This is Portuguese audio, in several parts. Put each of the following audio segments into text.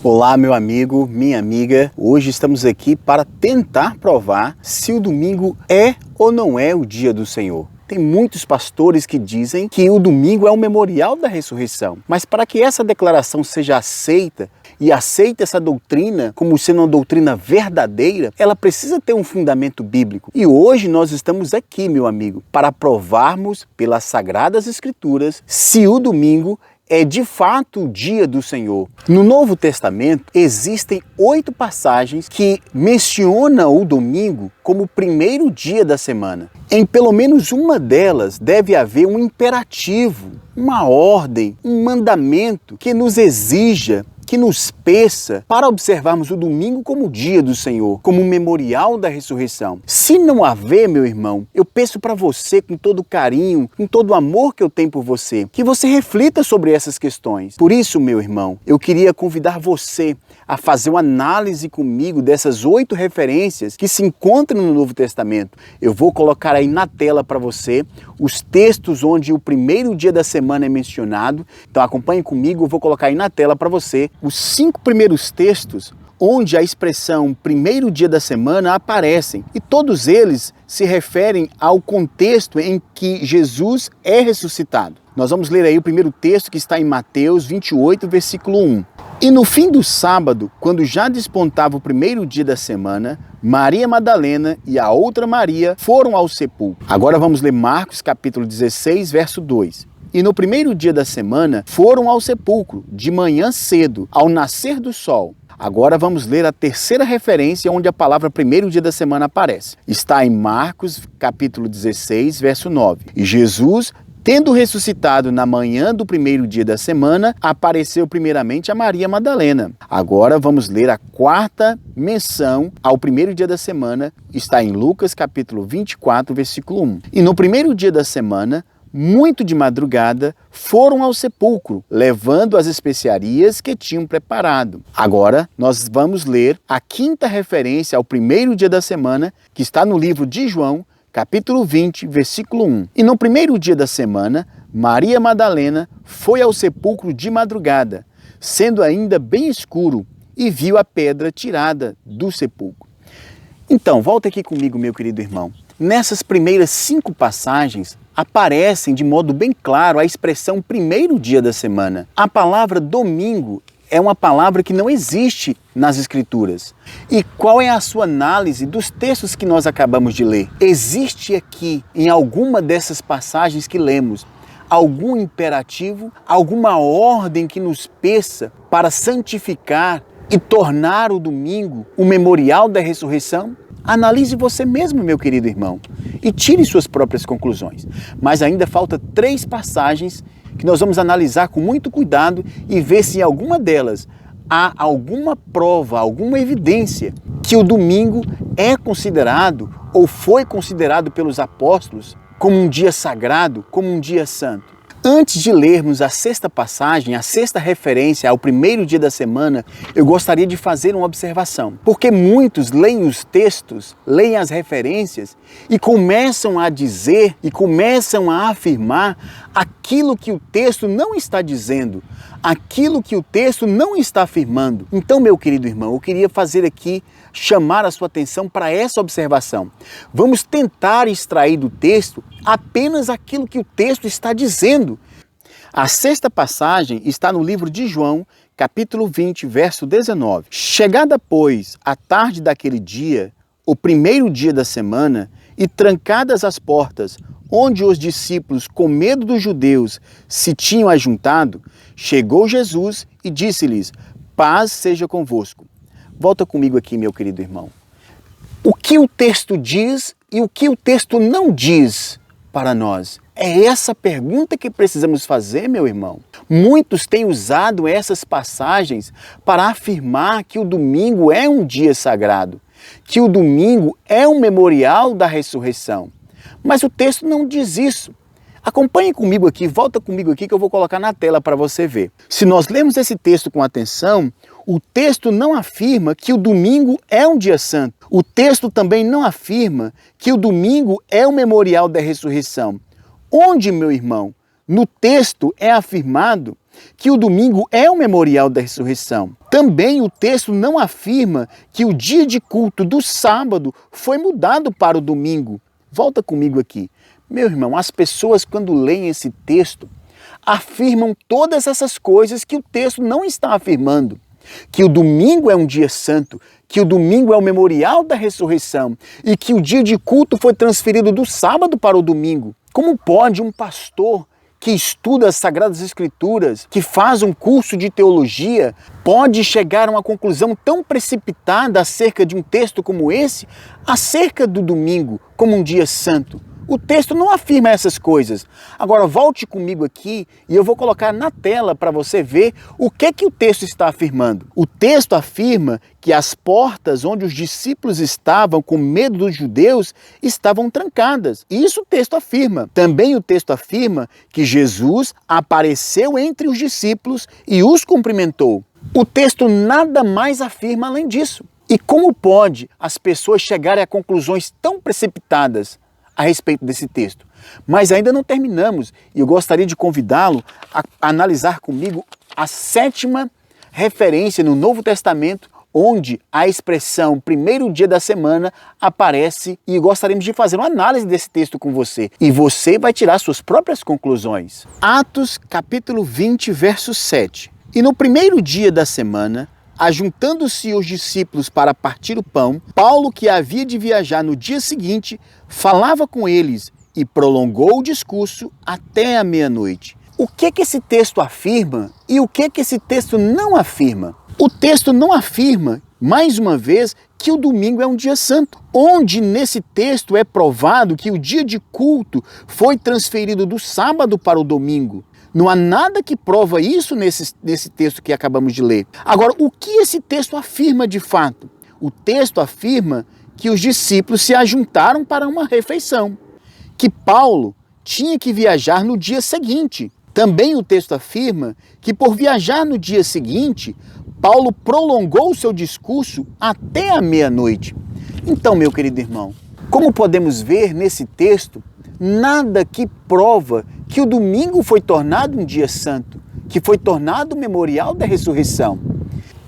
Olá, meu amigo, minha amiga. Hoje estamos aqui para tentar provar se o domingo é ou não é o dia do Senhor. Tem muitos pastores que dizem que o domingo é o memorial da ressurreição. Mas para que essa declaração seja aceita e aceita essa doutrina como sendo uma doutrina verdadeira, ela precisa ter um fundamento bíblico. E hoje nós estamos aqui, meu amigo, para provarmos pelas Sagradas Escrituras se o domingo é de fato o dia do Senhor. No Novo Testamento existem 8 passagens que mencionam o domingo como o primeiro dia da semana. Em pelo menos uma delas deve haver um imperativo, uma ordem, um mandamento que nos exija, que nos peça para observarmos o domingo como o dia do Senhor, como um memorial da ressurreição. Se não haver, meu irmão, eu peço para você, com todo o carinho, com todo o amor que eu tenho por você, que você reflita sobre essas questões. Por isso, meu irmão, eu queria convidar você a fazer uma análise comigo dessas 8 referências que se encontram no Novo Testamento. Eu vou colocar aí na tela para você os textos onde o primeiro dia da semana é mencionado. Então acompanhe comigo, eu vou colocar aí na tela para você os 5 primeiros textos onde a expressão primeiro dia da semana aparecem. E todos eles se referem ao contexto em que Jesus é ressuscitado. Nós vamos ler aí o primeiro texto que está em Mateus 28, versículo 1. E no fim do sábado, quando já despontava o primeiro dia da semana, Maria Madalena e a outra Maria foram ao sepulcro. Agora vamos ler Marcos capítulo 16, verso 2. E no primeiro dia da semana foram ao sepulcro, de manhã cedo, ao nascer do sol. Agora vamos ler a terceira referência onde a palavra primeiro dia da semana aparece. Está em Marcos capítulo 16, verso 9. E Jesus, tendo ressuscitado na manhã do primeiro dia da semana, apareceu primeiramente a Maria Madalena. Agora vamos ler a quarta menção ao primeiro dia da semana. Está em Lucas capítulo 24, versículo 1. E no primeiro dia da semana, muito de madrugada, foram ao sepulcro, levando as especiarias que tinham preparado. Agora, nós vamos ler a quinta referência ao primeiro dia da semana, que está no livro de João, capítulo 20, versículo 1. E no primeiro dia da semana, Maria Madalena foi ao sepulcro de madrugada, sendo ainda bem escuro, e viu a pedra tirada do sepulcro. Então, volta aqui comigo, meu querido irmão. Nessas primeiras 5 passagens, aparecem de modo bem claro a expressão primeiro dia da semana. A palavra domingo é uma palavra que não existe nas Escrituras. E qual é a sua análise dos textos que nós acabamos de ler? Existe aqui, em alguma dessas passagens que lemos, algum imperativo, alguma ordem que nos peça para santificar e tornar o domingo o memorial da ressurreição? Analise você mesmo, meu querido irmão, e tire suas próprias conclusões. Mas ainda falta 3 passagens que nós vamos analisar com muito cuidado e ver se em alguma delas há alguma prova, alguma evidência que o domingo é considerado ou foi considerado pelos apóstolos como um dia sagrado, como um dia santo. Antes de lermos a 6ª passagem, a 6ª referência ao primeiro dia da semana, eu gostaria de fazer uma observação. Porque muitos leem os textos, leem as referências e começam a dizer e começam a afirmar aquilo que o texto não está dizendo, aquilo que o texto não está afirmando. Então, meu querido irmão, eu queria fazer aqui, chamar a sua atenção para essa observação. Vamos tentar extrair do texto apenas aquilo que o texto está dizendo. A 6ª passagem está no livro de João, capítulo 20, verso 19. Chegada, pois, a tarde daquele dia, o primeiro dia da semana, e trancadas as portas, onde os discípulos, com medo dos judeus, se tinham ajuntado, chegou Jesus e disse-lhes: paz seja convosco. Volta comigo aqui, meu querido irmão. O que o texto diz e o que o texto não diz para nós? É essa pergunta que precisamos fazer, meu irmão. Muitos têm usado essas passagens para afirmar que o domingo é um dia sagrado, que o domingo é um memorial da ressurreição. Mas o texto não diz isso. Acompanhe comigo aqui, volta comigo aqui que eu vou colocar na tela para você ver. Se nós lermos esse texto com atenção, o texto não afirma que o domingo é um dia santo. O texto também não afirma que o domingo é o memorial da ressurreição. Onde, meu irmão, No texto é afirmado que o domingo é o memorial da ressurreição. Também o texto não afirma que o dia de culto do sábado foi mudado para o domingo. Volta comigo aqui. Meu irmão, as pessoas quando leem esse texto afirmam todas essas coisas que o texto não está afirmando. Que o domingo é um dia santo, que o domingo é o memorial da ressurreição e que o dia de culto foi transferido do sábado para o domingo. Como pode um pastor que estuda as Sagradas Escrituras, que faz um curso de teologia, pode chegar a uma conclusão tão precipitada acerca de um texto como esse, acerca do domingo como um dia santo? O texto não afirma essas coisas. Agora volte comigo aqui e eu vou colocar na tela para você ver o que o texto está afirmando. O texto afirma que as portas onde os discípulos estavam com medo dos judeus estavam trancadas. Isso o texto afirma. Também o texto afirma que Jesus apareceu entre os discípulos e os cumprimentou. O texto nada mais afirma além disso. E como pode as pessoas chegarem a conclusões tão precipitadas a respeito desse texto? Mas ainda não terminamos e eu gostaria de convidá-lo a analisar comigo a 7ª referência no Novo Testamento onde a expressão primeiro dia da semana aparece e gostaríamos de fazer uma análise desse texto com você. E você vai tirar suas próprias conclusões. Atos capítulo 20, verso 7. E no primeiro dia da semana, ajuntando-se os discípulos para partir o pão, Paulo, que havia de viajar no dia seguinte, falava com eles e prolongou o discurso até a meia-noite. O que esse texto afirma e o que esse texto não afirma? O texto não afirma, mais uma vez, que o domingo é um dia santo, onde nesse texto é provado que o dia de culto foi transferido do sábado para o domingo. Não há nada que prova isso nesse texto que acabamos de ler. Agora, o que esse texto afirma de fato? O texto afirma que os discípulos se ajuntaram para uma refeição, que Paulo tinha que viajar no dia seguinte. Também o texto afirma que por viajar no dia seguinte, Paulo prolongou o seu discurso até a meia-noite. Então, meu querido irmão, como podemos ver nesse texto, nada que prova que o domingo foi tornado um dia santo, que foi tornado o memorial da ressurreição.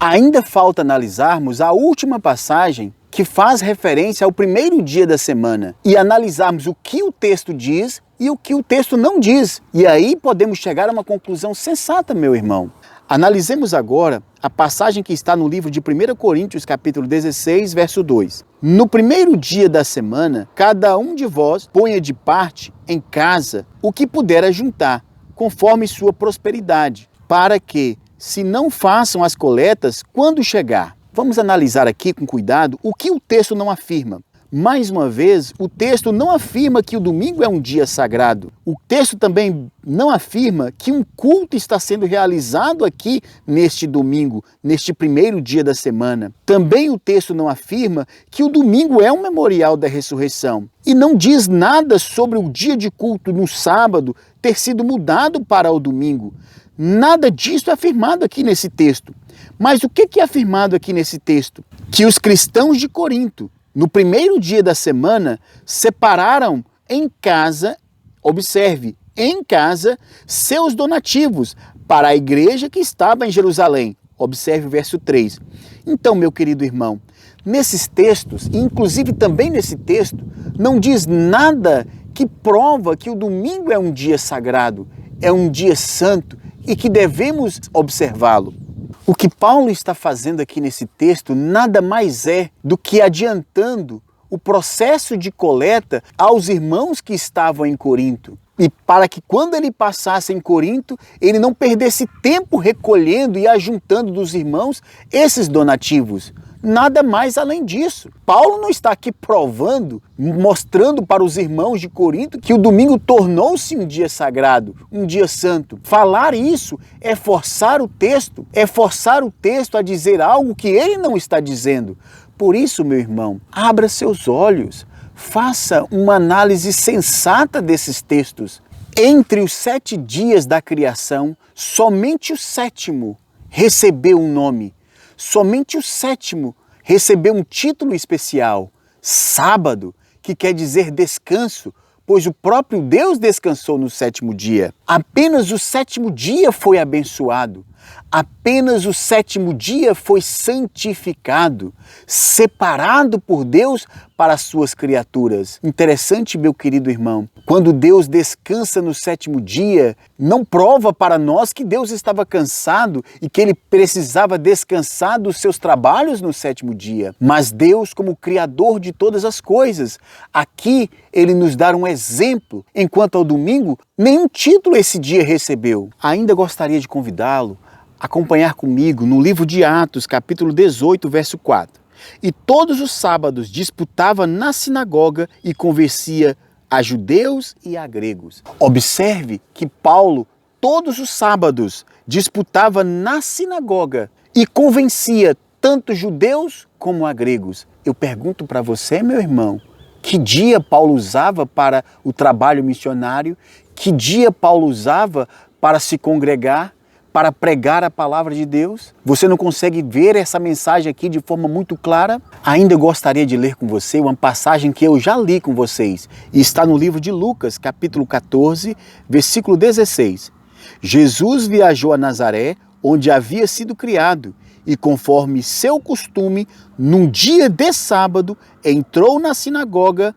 Ainda falta analisarmos a última passagem que faz referência ao primeiro dia da semana e analisarmos o que o texto diz e o que o texto não diz. E aí podemos chegar a uma conclusão sensata, meu irmão. Analisemos agora a passagem que está no livro de 1 Coríntios, capítulo 16, verso 2. No primeiro dia da semana, cada um de vós ponha de parte em casa o que puder ajuntar, conforme sua prosperidade, para que se não façam as coletas quando chegar. Vamos analisar aqui com cuidado o que o texto não afirma. Mais uma vez, o texto não afirma que o domingo é um dia sagrado. O texto também não afirma que um culto está sendo realizado aqui neste domingo, neste primeiro dia da semana. Também o texto não afirma que o domingo é um memorial da ressurreição. E não diz nada sobre o dia de culto no sábado ter sido mudado para o domingo. Nada disso é afirmado aqui nesse texto. Mas o que é afirmado aqui nesse texto? Que os cristãos de Corinto, no primeiro dia da semana, separaram em casa, observe, em casa, seus donativos para a igreja que estava em Jerusalém. Observe o verso 3. Então, meu querido irmão, nesses textos, inclusive também nesse texto, não diz nada que prova que o domingo é um dia sagrado, é um dia santo e que devemos observá-lo. O que Paulo está fazendo aqui nesse texto nada mais é do que adiantando o processo de coleta aos irmãos que estavam em Corinto. E para que quando ele passasse em Corinto, ele não perdesse tempo recolhendo e ajuntando dos irmãos esses donativos. Nada mais além disso. Paulo não está aqui provando, mostrando para os irmãos de Corinto que o domingo tornou-se um dia sagrado, um dia santo. Falar isso é forçar o texto a dizer algo que ele não está dizendo. Por isso, meu irmão, abra seus olhos, faça uma análise sensata desses textos. Entre os 7 dias da criação, somente o 7º recebeu um nome. Somente o 7º recebeu um título especial, sábado, que quer dizer descanso, pois o próprio Deus descansou no sétimo dia. Apenas o sétimo dia foi abençoado. Apenas o sétimo dia foi santificado, separado por Deus para as suas criaturas. Interessante, meu querido irmão, quando Deus descansa no sétimo dia, não prova para nós que Deus estava cansado e que ele precisava descansar dos seus trabalhos no sétimo dia. Mas Deus, como Criador de todas as coisas, aqui ele nos dá um exemplo. Enquanto ao domingo, nenhum título esse dia recebeu. Ainda gostaria de convidá-lo acompanhar comigo no livro de Atos, capítulo 18, verso 4. E todos os sábados disputava na sinagoga e convencia a judeus e a gregos. Observe que Paulo, todos os sábados, disputava na sinagoga e convencia tanto judeus como a gregos. Eu pergunto para você, meu irmão, que dia Paulo usava para o trabalho missionário? Que dia Paulo usava para se congregar, para pregar a palavra de Deus? Você não consegue ver essa mensagem aqui de forma muito clara? Ainda gostaria de ler com você uma passagem que eu já li com vocês e está no livro de Lucas, capítulo 14, versículo 16. Jesus viajou a Nazaré, onde havia sido criado, e conforme seu costume, num dia de sábado, entrou na sinagoga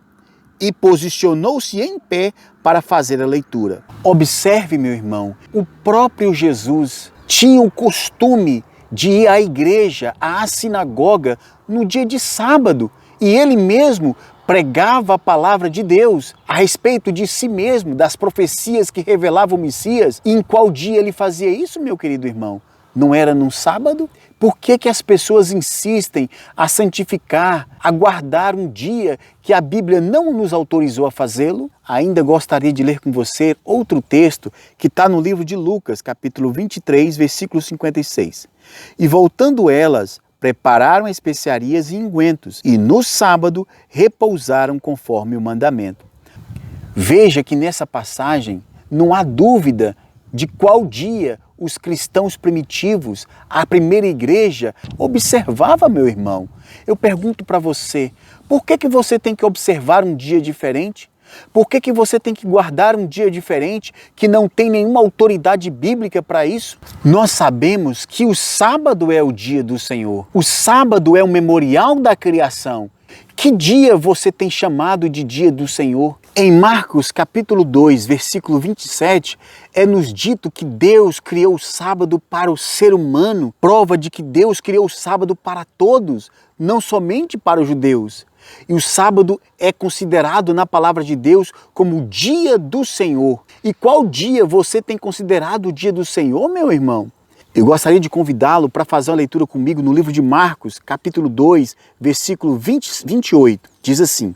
e posicionou-se em pé para fazer a leitura. Observe, meu irmão, o próprio Jesus tinha o costume de ir à igreja, à sinagoga, no dia de sábado. E ele mesmo pregava a palavra de Deus a respeito de si mesmo, das profecias que revelavam o Messias. E em qual dia ele fazia isso, meu querido irmão? Não era num sábado? Por que as pessoas insistem a santificar, a guardar um dia que a Bíblia não nos autorizou a fazê-lo? Ainda gostaria de ler com você outro texto que está no livro de Lucas, capítulo 23, versículo 56. E voltando elas, prepararam especiarias e ungüentos, e no sábado repousaram conforme o mandamento. Veja que nessa passagem não há dúvida de qual dia os cristãos primitivos, a primeira igreja, observava, meu irmão. Eu pergunto para você, por que você tem que observar um dia diferente? Por que você tem que guardar um dia diferente que não tem nenhuma autoridade bíblica para isso? Nós sabemos que o sábado é o dia do Senhor. O sábado é o memorial da criação. Que dia você tem chamado de dia do Senhor? Em Marcos capítulo 2, versículo 27, é nos dito que Deus criou o sábado para o ser humano, prova de que Deus criou o sábado para todos, não somente para os judeus. E o sábado é considerado na palavra de Deus como o dia do Senhor. E qual dia você tem considerado o dia do Senhor, meu irmão? Eu gostaria de convidá-lo para fazer uma leitura comigo no livro de Marcos, capítulo 2, versículo 28. Diz assim: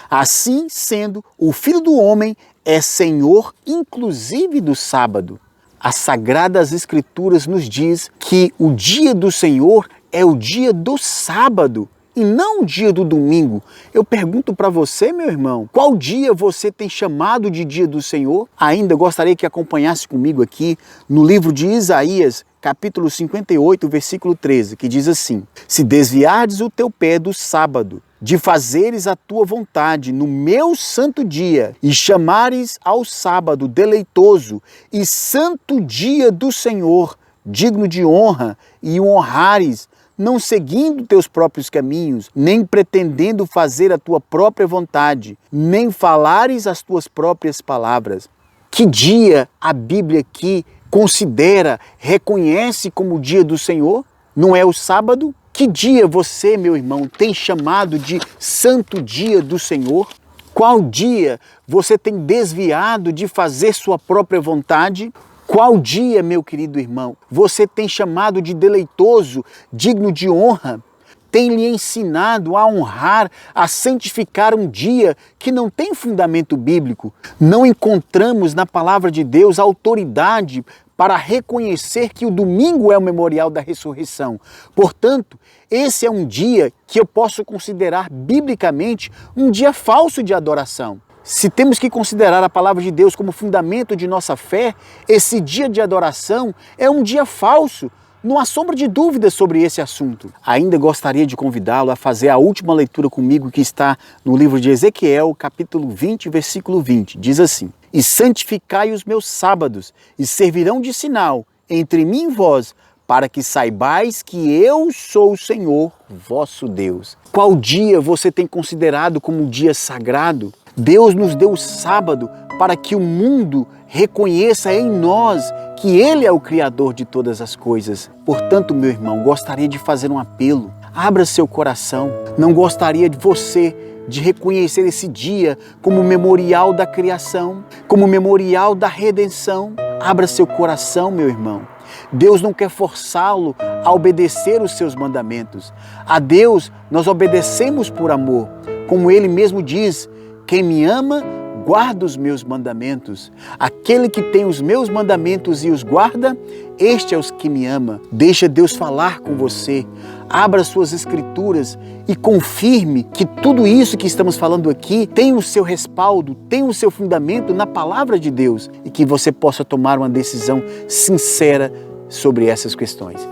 assim sendo, o Filho do Homem é Senhor inclusive do sábado. As Sagradas Escrituras nos diz que o dia do Senhor é o dia do sábado e não o dia do domingo. Eu pergunto para você, meu irmão, qual dia você tem chamado de dia do Senhor? Ainda gostaria que acompanhasse comigo aqui no livro de Isaías, capítulo 58, versículo 13, que diz assim: se desviardes o teu pé do sábado, de fazeres a tua vontade no meu santo dia, e chamares ao sábado deleitoso e santo dia do Senhor, digno de honra, e o honrares, não seguindo teus próprios caminhos, nem pretendendo fazer a tua própria vontade, nem falares as tuas próprias palavras. Que dia a Bíblia aqui considera, reconhece como o dia do Senhor? Não é o sábado? Que dia você, meu irmão, tem chamado de santo dia do Senhor? Qual dia você tem desviado de fazer sua própria vontade? Qual dia, meu querido irmão, você tem chamado de deleitoso, digno de honra? Tem lhe ensinado a honrar, a santificar um dia que não tem fundamento bíblico? Não encontramos na palavra de Deus autoridade para reconhecer que o domingo é o memorial da ressurreição. Portanto, esse é um dia que eu posso considerar biblicamente um dia falso de adoração. Se temos que considerar a palavra de Deus como fundamento de nossa fé, esse dia de adoração é um dia falso. Não há sombra de dúvida sobre esse assunto. Ainda gostaria de convidá-lo a fazer a última leitura comigo, que está no livro de Ezequiel, capítulo 20, versículo 20. Diz assim: E santificai os meus sábados, e servirão de sinal entre mim e vós, para que saibais que eu sou o Senhor, vosso Deus. Qual dia você tem considerado como um dia sagrado? Deus nos deu o sábado para que o mundo reconheça em nós que Ele é o Criador de todas as coisas. Portanto, meu irmão, gostaria de fazer um apelo. Abra seu coração. Não gostaria de você de reconhecer esse dia como memorial da criação, como memorial da redenção? Abra seu coração, meu irmão. Deus não quer forçá-lo a obedecer os seus mandamentos. A Deus nós obedecemos por amor. Como Ele mesmo diz, quem me ama, guarda os meus mandamentos. Aquele que tem os meus mandamentos e os guarda, este é os que me ama. Deixa Deus falar com você. Abra suas escrituras e confirme que tudo isso que estamos falando aqui tem o seu respaldo, tem o seu fundamento na palavra de Deus, e que você possa tomar uma decisão sincera sobre essas questões.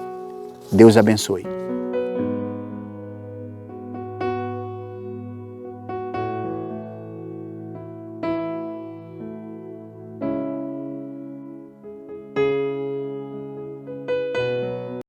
Deus abençoe.